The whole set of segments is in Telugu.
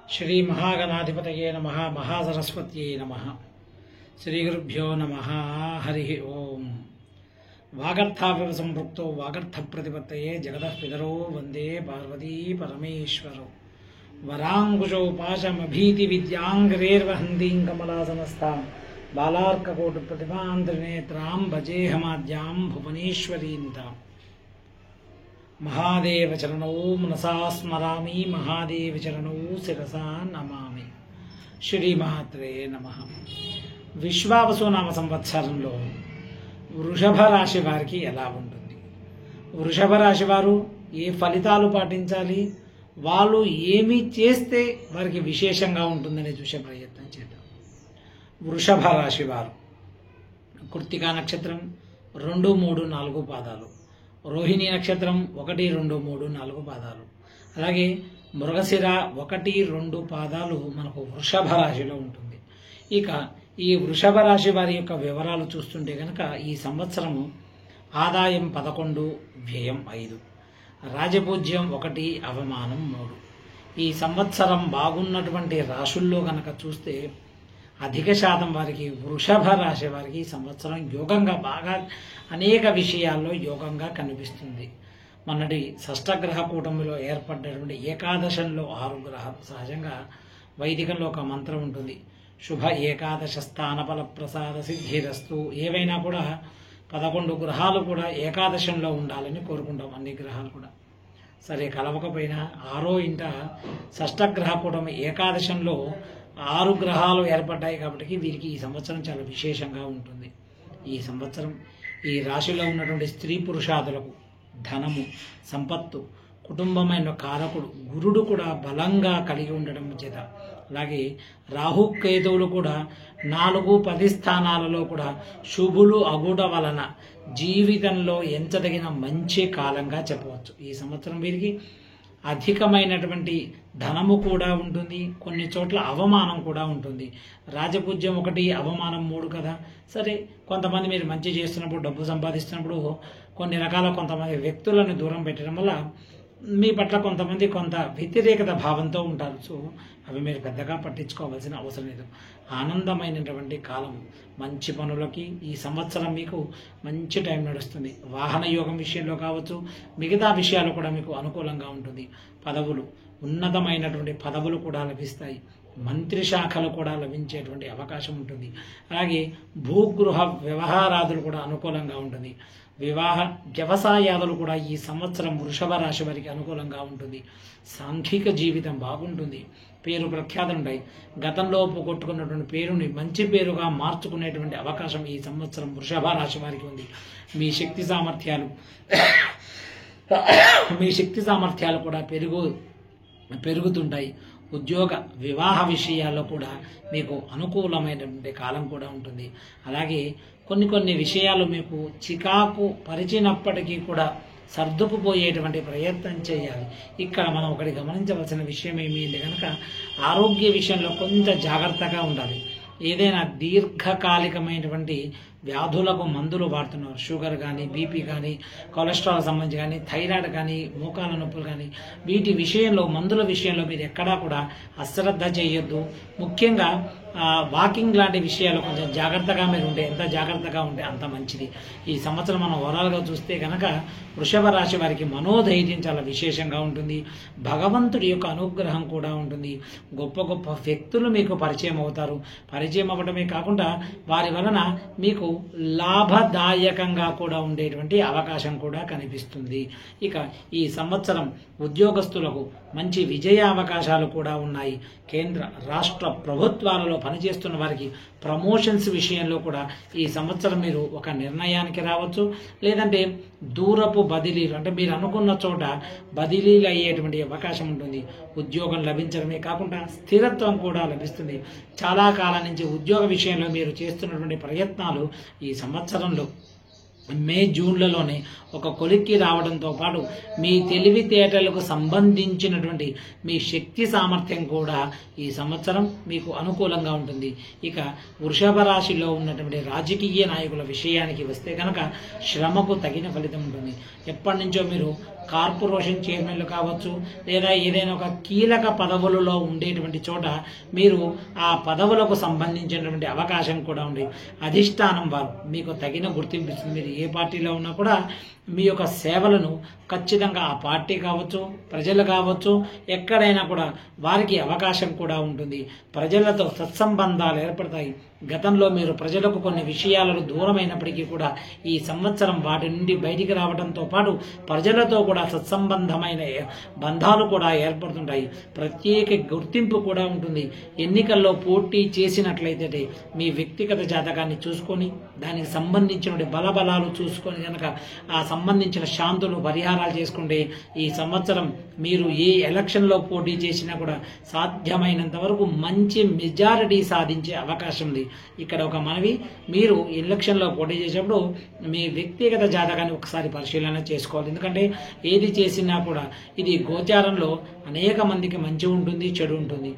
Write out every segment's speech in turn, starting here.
श्री महागणाधिपतये नमः महासरस्वत्यै नमः श्रीगुरुभ्यो नमः हरि ओम वागर्थाविव संपृक्तो वागर्थप्रतिपत्तये जगतः पितरो वंदे पार्वती परमेश्वरौ वरांकुशौ पाशमभीतिविद्याङ्गरेर्वहन्तीं कमलासनस्थां बालार्ककोटिप्रतिभां त्रिनेत्रां भजेऽहमाद्यां भुवनेश्वरीं ताम् महादेव चरणौ मनसा स्मरामि महादेव चरणौ शिरसा नमामि श्रीमात्रे नमः। విశ్వావసు నామ సంవత్సరంలో వృషభ రాశి వారికి ఎలా ఉంటుంది, వృషభ రాశి వారు ఏ ఫలితాలు పాటించాలి, వాళ్ళు ఏమి చేస్తే వారికి విశేషంగా ఉంటుందని చూసే ప్రయత్నం చేద్దాం. వృషభ రాశి వారు కృత్తికా నక్షత్రం 2, 3, 4 పాదాలు, రోహిణి నక్షత్రం 1, 2, 3, 4 పాదాలు, అలాగే మృగశిర 1, 2 పాదాలు మనకు వృషభ రాశిలో ఉంటుంది. ఇక ఈ వృషభ రాశి వారి యొక్క వివరాలు చూస్తుంటే కనుక ఈ సంవత్సరము ఆదాయం 11, వ్యయం 5, రాజపూజ్యం 1, అవమానం 3. ఈ సంవత్సరం బాగున్నటువంటి రాశుల్లో కనుక చూస్తే అధిక శాతం వారికి వృషభ రాశి వారికి ఈ సంవత్సరం యోగంగా బాగా అనేక విషయాల్లో యోగంగా కనిపిస్తుంది. మొన్నటి షష్టగ్రహ కూటమిలో ఏర్పడినటువంటి ఏకాదశంలో 6 గ్రహాలు, సహజంగా వైదికంలో ఒక మంత్రం ఉంటుంది, శుభ ఏకాదశ స్థాన ఫల ప్రసాద సిద్ధిరస్తు. ఏవైనా కూడా 11 గ్రహాలు కూడా ఏకాదశంలో ఉండాలని కోరుకుంటాం, అన్ని గ్రహాలు కూడా. సరే కలవకపోయినా 6వ ఇంట షష్టగ్రహ కూటమి ఏకాదశంలో 6 గ్రహాలు ఏర్పడ్డాయి కాబట్టి వీరికి ఈ సంవత్సరం చాలా విశేషంగా ఉంటుంది. ఈ సంవత్సరం ఈ రాశిలో ఉన్నటువంటి స్త్రీ పురుషాదులకు ధనము, సంపత్తు, కుటుంబమైన కారకుడు గురుడు కూడా బలంగా కలిగి ఉండడం చేత, అలాగే రాహుకేతువులు కూడా 4, 10 స్థానాలలో కూడా శుభులు అగుట వలన జీవితంలో ఎంచదగిన మంచి కాలంగా చెప్పవచ్చు. ఈ సంవత్సరం వీరికి అధికమైనటువంటి ధనము కూడా ఉంటుంది, కొన్ని చోట్ల అవమానం కూడా ఉంటుంది. రాజపూజ్యం 1, అవమానం 3 కదా. సరే కొంతమంది మీరు మంచి చేస్తున్నప్పుడు, డబ్బు సంపాదిస్తున్నప్పుడు కొన్ని రకాల కొంతమంది వ్యక్తులను దూరం పెట్టడం వల్ల మీ పట్ల కొంతమంది కొంత వ్యతిరేకత భావంతో ఉంటారు. సో అవి మీరు పెద్దగా పట్టించుకోవాల్సిన అవసరం లేదు. ఆనందమైనటువంటి కాలం, మంచి పనులకి ఈ సంవత్సరం మీకు మంచి టైం నడుస్తుంది. వాహన యోగం విషయంలో కావచ్చు, మిగతా విషయాలు కూడా మీకు అనుకూలంగా ఉంటుంది. పదవులు, ఉన్నతమైనటువంటి పదవులు కూడా లభిస్తాయి. మంత్రి శాఖలు కూడా లభించేటువంటి అవకాశం ఉంటుంది. అలాగే భూగృహ వ్యవహారాదులు కూడా అనుకూలంగా ఉంటుంది. వివాహ వ్యవసాయాదులు కూడా ఈ సంవత్సరం వృషభ రాశి వారికి అనుకూలంగా ఉంటుంది. సాంఘిక జీవితం బాగుంటుంది, పేరు ప్రఖ్యాతులు ఉంటాయి. గతంలో పోగొట్టుకున్నటువంటి పేరుని మంచి పేరుగా మార్చుకునేటువంటి అవకాశం ఈ సంవత్సరం వృషభ రాశి వారికి ఉంది. మీ శక్తి సామర్థ్యాలు కూడా పెరుగుతుంటాయి. ఉద్యోగ వివాహ విషయాల్లో కూడా మీకు అనుకూలమైనటువంటి కాలం కూడా ఉంటుంది. అలాగే కొన్ని విషయాలు మీకు చికాకు పరిచినప్పటికీ కూడా సర్దుకుపోయేటువంటి ప్రయత్నం చేయాలి. ఇక్కడ మనం ఒకటి గమనించవలసిన విషయం ఏమి కనుక ఆరోగ్య విషయంలో కొంత జాగ్రత్తగా ఉండాలి. ఏదైనా దీర్ఘకాలికమైనటువంటి వ్యాధులకు మందులు వాడుతున్నారు, షుగర్ కానీ, బీపీ కానీ, కొలెస్ట్రాల్ సంబంధించి కానీ, థైరాయిడ్ కానీ, మోకాల నొప్పులు కానీ, వీటి విషయంలో మందుల విషయంలో మీరు ఎక్కడా కూడా అశ్రద్ధ చేయొద్దు. ముఖ్యంగా వాకింగ్ లాంటి విషయాలు కొంచెం జాగ్రత్తగా మీరు ఉంటే, ఎంత జాగ్రత్తగా ఉంటే అంత మంచిది. ఈ సంవత్సరం మనం ఓవరాల్గా చూస్తే కనుక వృషభ రాశి వారికి మనోధైర్యం చాలా విశేషంగా ఉంటుంది. భగవంతుడి యొక్క అనుగ్రహం కూడా ఉంటుంది. గొప్ప గొప్ప వ్యక్తులు మీకు పరిచయం అవుతారు. పరిచయం అవ్వడమే కాకుండా వారి వలన మీకు లాభదాయకంగా కూడా ఉండేటువంటి అవకాశం కూడా కనిపిస్తుంది. ఇక ఈ సంవత్సరం ఉద్యోగస్తులకు మంచి విజయ అవకాశాలు కూడా ఉన్నాయి. కేంద్ర రాష్ట్ర ప్రభుత్వాలలో పనిచేస్తున్న వారికి ప్రమోషన్స్ విషయంలో కూడా ఈ సంవత్సరం మీరు ఒక నిర్ణయానికి రావచ్చు. లేదంటే దూరపు బదిలీలు, అంటే మీరు అనుకున్న చోట బదిలీలు అయ్యేటువంటి అవకాశం ఉంటుంది. ఉద్యోగం లభించడమే కాకుండా స్థిరత్వం కూడా లభిస్తుంది. చాలా కాలం నుంచి ఉద్యోగ విషయంలో మీరు చేస్తున్నటువంటి ప్రయత్నాలు ఈ సంవత్సరంలో మే, జూన్లలోనే ఒక కొలిక్కి రావడంతో పాటు మీ తెలివితేటలకు సంబంధించినటువంటి మీ శక్తి సామర్థ్యం కూడా ఈ సంవత్సరం మీకు అనుకూలంగా ఉంటుంది. ఇక వృషభ రాశిలో ఉన్నటువంటి రాజకీయ నాయకుల విషయానికి వస్తే కనుక శ్రమకు తగిన ఫలితం ఉంటుంది. ఎప్పటి నుంచో మీరు కార్పొరేషన్ చైర్మన్లు కావచ్చు, లేదా ఏదైనా ఒక కీలక పదవులలో ఉండేటువంటి చోట మీరు ఆ పదవులకు సంబంధించినటువంటి అవకాశం కూడా ఉంది. అధిష్టానం వారు మీకు తగిన గుర్తింపు ఇస్తుంది. మీరు ఏ పార్టీలో ఉన్నా కూడా మీ యొక్క సేవలను ఖచ్చితంగా ఆ పార్టీ కావచ్చు, ప్రజలు కావచ్చు, ఎక్కడైనా కూడా వారికి అవకాశం కూడా ఉంటుంది. ప్రజలతో సత్సంబంధాలు ఏర్పడతాయి. గతంలో మీరు ప్రజలకు కొన్ని విషయాలను దూరమైనప్పటికీ కూడా ఈ సంవత్సరం వాటి నుండి బయటికి రావడంతో పాటు ప్రజలతో కూడా సత్సంబంధమైన బంధాలు కూడా ఏర్పడుతుంటాయి. ప్రత్యేక గుర్తింపు కూడా ఉంటుంది. ఎన్నికల్లో పోటీ చేసినట్లయితే మీ వ్యక్తిగత జాతకాన్ని చూసుకొని దానికి సంబంధించిన బలబలాలు చూసుకొని కనుక ఆ సంబంధించిన శాంతులు పరిహారాలు చేసుకుంటే ఈ సంవత్సరం మీరు ఏ ఎలక్షన్లో పోటీ చేసినా కూడా సాధ్యమైనంత వరకు మంచి మెజారిటీ సాధించే అవకాశం ఉంది. ఇక్కడ ఒక మనవి, మీరు ఎలక్షన్లో పోటీ చేసేప్పుడు మీ వ్యక్తిగత జాతకాన్ని ఒకసారి పరిశీలన చేసుకోవాలి. ఎందుకంటే ఏది చేసినా కూడా ఇది గోచారంలో అనేక మందికి మంచి ఉంటుంది, చెడు ఉంటుంది.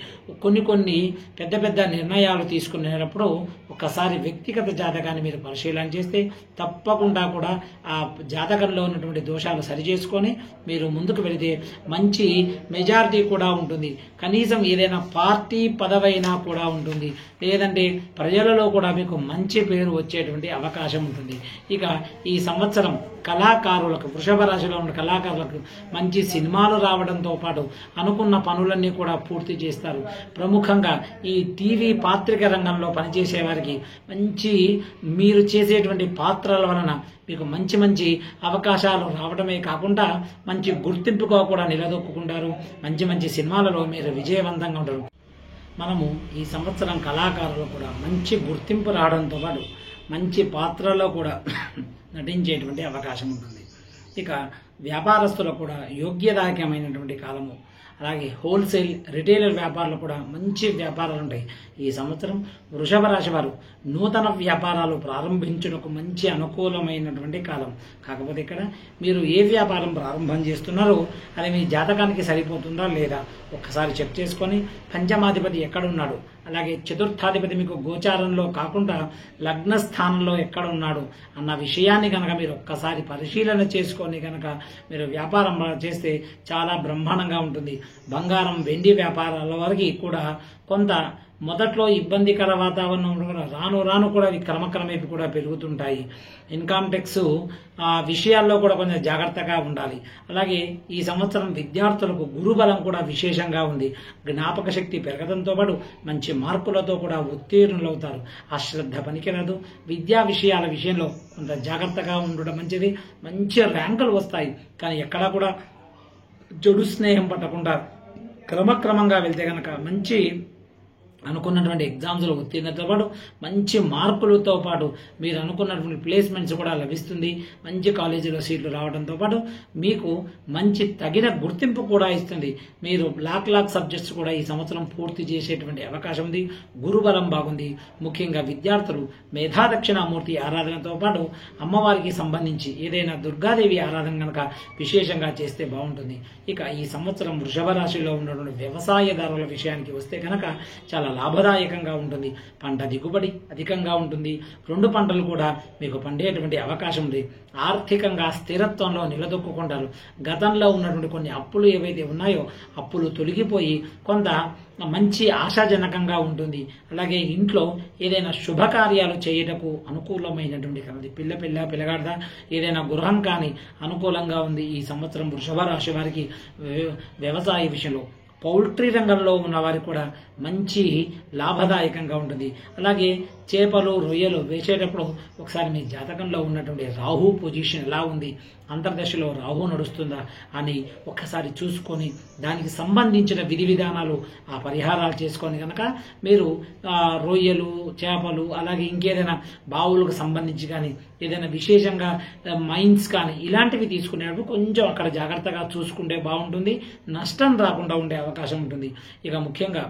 కొన్ని పెద్ద పెద్ద నిర్ణయాలు తీసుకునేటప్పుడు ఒకసారి వ్యక్తిగత జాతకాన్ని మీరు పరిశీలన చేస్తే తప్పకుండా కూడా ఆ జాతకంలో ఉన్నటువంటి దోషాలు సరిచేసుకొని మీరు ముందుకు వెళితే మంచి మెజారిటీ కూడా ఉంటుంది. కనీసం ఏదైనా పార్టీ పదవైనా కూడా ఉంటుంది, లేదంటే ప్రజలలో కూడా మీకు మంచి పేరు వచ్చేటువంటి అవకాశం ఉంటుంది. ఇక ఈ సంవత్సరం కళాకారులకు, వృషభ రాశిలో ఉన్న కళాకారులకు మంచి సినిమాలు రావడంతో పాటు అనుకున్న పనులన్నీ కూడా పూర్తి చేస్తారు. ప్రముఖంగా ఈ టీవీ పాత్రిక రంగంలో పనిచేసే వారికి మంచి మీరు చేసేటువంటి పాత్రల వలన మీకు మంచి మంచి అవకాశాలు రావడమే కాకుండా మంచి గుర్తింపుగా కూడా నిలదొక్కుంటారు. మంచి మంచి సినిమాలలో మీరు విజయవంతంగా ఉంటారు. మనము ఈ సంవత్సరం కళాకారులు కూడా మంచి గుర్తింపు రావడంతో పాటు మంచి పాత్రలో కూడా నటించేటువంటి అవకాశం ఉంటుంది. ఇక వ్యాపారస్తులకు కూడా యోగ్యదాయకమైనటువంటి కాలము. అలాగే హోల్సేల్, రిటైలర్ వ్యాపారాలు కూడా మంచి వ్యాపారాలు ఉంటాయి. ఈ సంవత్సరం వృషభ రాశి వారు నూతన వ్యాపారాలు ప్రారంభించుటకు మంచి అనుకూలమైనటువంటి కాలం. కాకపోతే ఇక్కడ మీరు ఏ వ్యాపారం ప్రారంభం చేస్తున్నారో అది మీ జాతకానికి సరిపోతుందా లేదా ఒక్కసారి చెక్ చేసుకొని, పంచమాధిపతి ఎక్కడున్నాడు, అలాగే చతుర్థాధిపతి మీకు గోచారంలో కాకుండా లగ్న స్థానంలో ఎక్కడ ఉన్నాడు అన్న విషయాన్ని కనుక మీరు ఒక్కసారి పరిశీలన చేసుకొని కనుక మీరు వ్యాపారం చేస్తే చాలా బ్రహ్మాండంగా ఉంటుంది. బంగారం, వెండి వ్యాపారాల వరకు కూడా కొంత మొదట్లో ఇబ్బందికర వాతావరణం కూడా రాను రాను కూడా అవి క్రమక్రమే కూడా పెరుగుతుంటాయి. ఇన్కమ్ ట్యాక్స్ విషయాల్లో కూడా కొంచెం జాగ్రత్తగా ఉండాలి. అలాగే ఈ సంవత్సరం విద్యార్థులకు గురుబలం కూడా విశేషంగా ఉంది. జ్ఞాపక శక్తి పెరగడంతో పాటు మంచి మార్కులతో కూడా ఉత్తీర్ణులవుతారు. అశ్రద్ధ పనికిరాదు. విద్యా విషయాల విషయంలో కొంత జాగ్రత్తగా ఉండడం మంచిది. మంచి ర్యాంకులు వస్తాయి. కానీ ఎక్కడా కూడా చెడు స్నేహం పట్టకుండా క్రమక్రమంగా వెళ్తే కనుక మంచి అనుకున్నటువంటి ఎగ్జామ్స్లో ఉత్తీర్ణతతో పాటు మంచి మార్కులతో పాటు మీరు అనుకున్నటువంటి ప్లేస్మెంట్స్ కూడా లభిస్తుంది. మంచి కాలేజీలో సీట్లు రావడంతో పాటు మీకు మంచి తగిన గుర్తింపు కూడా ఇస్తుంది. మీరు లాక్ సబ్జెక్ట్స్ కూడా ఈ సంవత్సరం పూర్తి చేసేటువంటి అవకాశం ఉంది. గురుబలం బాగుంది. ముఖ్యంగా విద్యార్థులు మేధాదక్షిణామూర్తి ఆరాధనతో పాటు అమ్మవారికి సంబంధించి ఏదైనా దుర్గాదేవి ఆరాధన కనుక విశేషంగా చేస్తే బాగుంటుంది. ఇక ఈ సంవత్సరం వృషభ రాశిలో ఉన్నటువంటి వ్యవసాయదారుల విషయానికి వస్తే కనుక చాలా లాభదాయకంగా ఉంటుంది. పంట దిగుబడి అధికంగా ఉంటుంది. 2 పంటలు కూడా మీకు పండేటువంటి అవకాశం ఉంది. ఆర్థికంగా స్థిరత్వంలో నిలదొక్కుంటారు. గతంలో ఉన్నటువంటి కొన్ని అప్పులు ఏవైతే ఉన్నాయో అప్పులు తొలగిపోయి కొంత మంచి ఆశాజనకంగా ఉంటుంది. అలాగే ఇంట్లో ఏదైనా శుభకార్యాలు చేయటకు అనుకూలమైనటువంటి కలది. పిల్లగాడదా ఏదైనా గృహం కానీ అనుకూలంగా ఉంది. ఈ సంవత్సరం వృషభ రాశి వారికి వ్యవసాయ విషయంలో, పౌల్ట్రీ రంగంలో ఉన్న వారికి కూడా మంచి లాభదాయకంగా ఉంటుంది. అలాగే చేపలు, రొయ్యలు వేసేటప్పుడు ఒకసారి మీ జాతకంలో ఉన్నటువంటి రాహు పొజిషన్ ఎలా ఉంది, అంతర్దశలో రాహు నడుస్తుందా అని ఒక్కసారి చూసుకొని దానికి సంబంధించిన విధి విధానాలు ఆ పరిహారాలు చేసుకొని కనుక మీరు రొయ్యలు, చేపలు, అలాగే ఇంకేదైనా బావులకు సంబంధించి కానీ ఏదైనా విశేషంగా మైన్స్ కానీ ఇలాంటివి తీసుకునేటప్పుడు కొంచెం అక్కడ జాగ్రత్తగా చూసుకుంటే బాగుంటుంది. నష్టం రాకుండా ఉండే అవకాశం ఉంటుంది. ఇక ముఖ్యంగా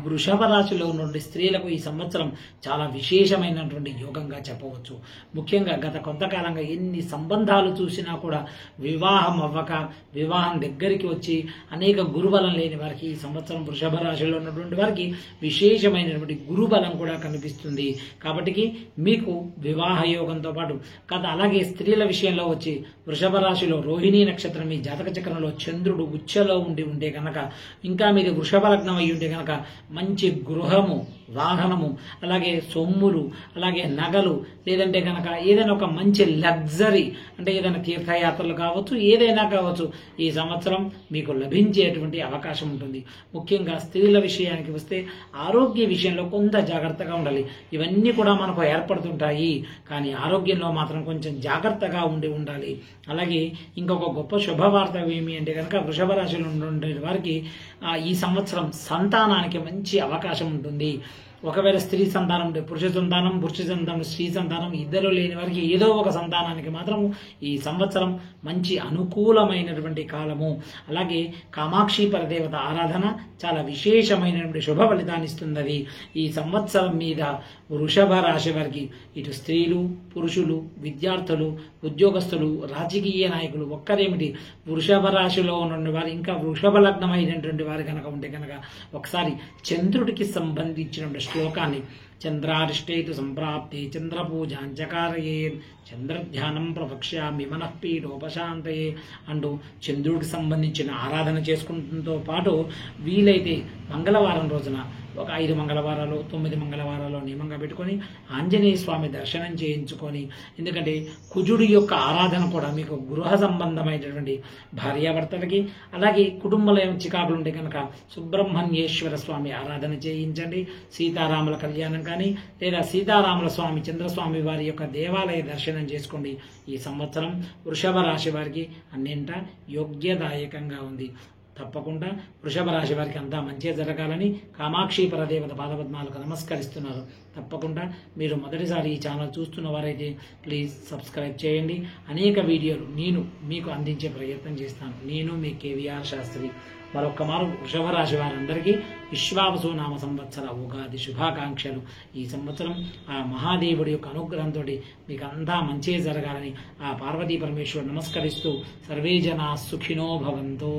వృషభ రాశిలో ఉన్నటువంటి స్త్రీలకు ఈ సంవత్సరం చాలా విశేషమైనటువంటి యోగంగా చెప్పవచ్చు. ముఖ్యంగా గత కొంతకాలంగా ఎన్ని సంబంధాలు చూసినా కూడా వివాహం అవ్వక, వివాహం దగ్గరికి వచ్చి అనేక గురుబలం లేని వారికి ఈ సంవత్సరం వృషభ రాశిలో ఉన్నటువంటి వారికి విశేషమైనటువంటి గురుబలం కూడా కనిపిస్తుంది. కాబట్టి మీకు వివాహ యోగంతో పాటు అలాగే స్త్రీల విషయంలో వచ్చి వృషభ రాశిలో రోహిణీ నక్షత్రం మీ జాతక చక్రంలో చంద్రుడు ఉచ్చలో ఉంటే కనుక, ఇంకా మీది వృషభ లగ్నం అయి ఉంటే కనుక మంచి గృహము, వాహనము, అలాగే సొమ్ములు, అలాగే నగలు, లేదంటే కనుక ఏదైనా ఒక మంచి లగ్జరీ అంటే ఏదైనా తీర్థయాత్రలు కావచ్చు, ఏదైనా కావచ్చు, ఈ సంవత్సరం మీకు లభించేటువంటి అవకాశం ఉంటుంది. ముఖ్యంగా స్త్రీల విషయానికి వస్తే ఆరోగ్య విషయంలో కొంత జాగ్రత్తగా ఉండాలి. ఇవన్నీ కూడా మనకు ఏర్పడుతుంటాయి, కానీ ఆరోగ్యంలో మాత్రం కొంచెం జాగ్రత్తగా ఉండాలి. అలాగే ఇంకొక గొప్ప శుభవార్త ఏమి అంటే కనుక వృషభ రాశిలో ఉండే వారికి ఈ సంవత్సరం సంతానానికి మంచి అవకాశం ఉంటుంది. ఒకవేళ స్త్రీ సంతానం ఉంటే పురుష సంతానం, స్త్రీ సంతానం ఇద్దరు లేని వారికి ఏదో ఒక సంతానానికి మాత్రం ఈ సంవత్సరం మంచి అనుకూలమైనటువంటి కాలము. అలాగే కామాక్షి పరదేవత ఆరాధన చాలా విశేషమైనటువంటి శుభ ఫలితాన్ని ఇస్తుంది. ఈ సంవత్సరం మీద వృషభ రాశి వారికి ఇటు స్త్రీలు, పురుషులు, విద్యార్థులు, ఉద్యోగస్తులు, రాజకీయ నాయకులు ఒక్కరేమిటి, వృషభ రాశిలో ఉన్న వారు ఇంకా వృషభ లగ్నం అయినటువంటి వారు కనుక ఉంటే కనుక ఒకసారి చంద్రుడికి సంబంధించిన శ్లోకాన్ని చంద్రారిష్టేతు సంప్రాప్తి చంద్రపూజాంచకారయే చంద్రధ్యానం ప్రవక్ష్యామి మనఃపీడోపశాంతయే అంటూ చంద్రుడికి సంబంధించిన ఆరాధన చేసుకుంటంతో పాటు వీలైతే మంగళవారం రోజున ఒక 5 మంగళవారాలు 9 మంగళవారాలు నియమంగా పెట్టుకొని ఆంజనేయ స్వామి దర్శనం చేయించుకొని, ఎందుకంటే కుజుడి యొక్క ఆరాధన కూడా మీకు గృహ సంబంధమైనటువంటి భార్యాభర్తలకి, అలాగే కుటుంబంలో చికాకులు ఉంటే కనుక సుబ్రహ్మణ్యేశ్వర స్వామి ఆరాధన చేయించండి. సీతారాముల కళ్యాణం కానీ లేదా సీతారాముల స్వామి, చంద్రస్వామి వారి యొక్క దేవాలయ దర్శనం చేసుకోండి. ఈ సంవత్సరం వృషభ రాశి వారికి అన్నింటా యోగ్యదాయకంగా ఉంది. తప్పకుండా వృషభ రాశి వారికి అంతా మంచిగా జరగాలని కామాక్షి పరదేవత పాదపద్మాలకు నమస్కరిస్తున్నారు. తప్పకుండా మీరు మొదటిసారి ఈ ఛానల్ చూస్తున్న వారైతే ప్లీజ్ సబ్స్క్రైబ్ చేయండి. అనేక వీడియోలు నేను మీకు అందించే ప్రయత్నం చేస్తాను. నేను మీ కేవీఆర్ శాస్త్రి. మరొక్క మారు వృషభ రాశి వారందరికీ విశ్వావసు నామ సంవత్సర ఉగాది శుభాకాంక్షలు. ఈ సంవత్సరం ఆ మహాదేవుడి యొక్క అనుగ్రహంతో మీకు అంతా మంచిగా జరగాలని ఆ పార్వతీ పరమేశ్వరుడు నమస్కరిస్తూ సర్వే జనా సుఖినో భవంతు.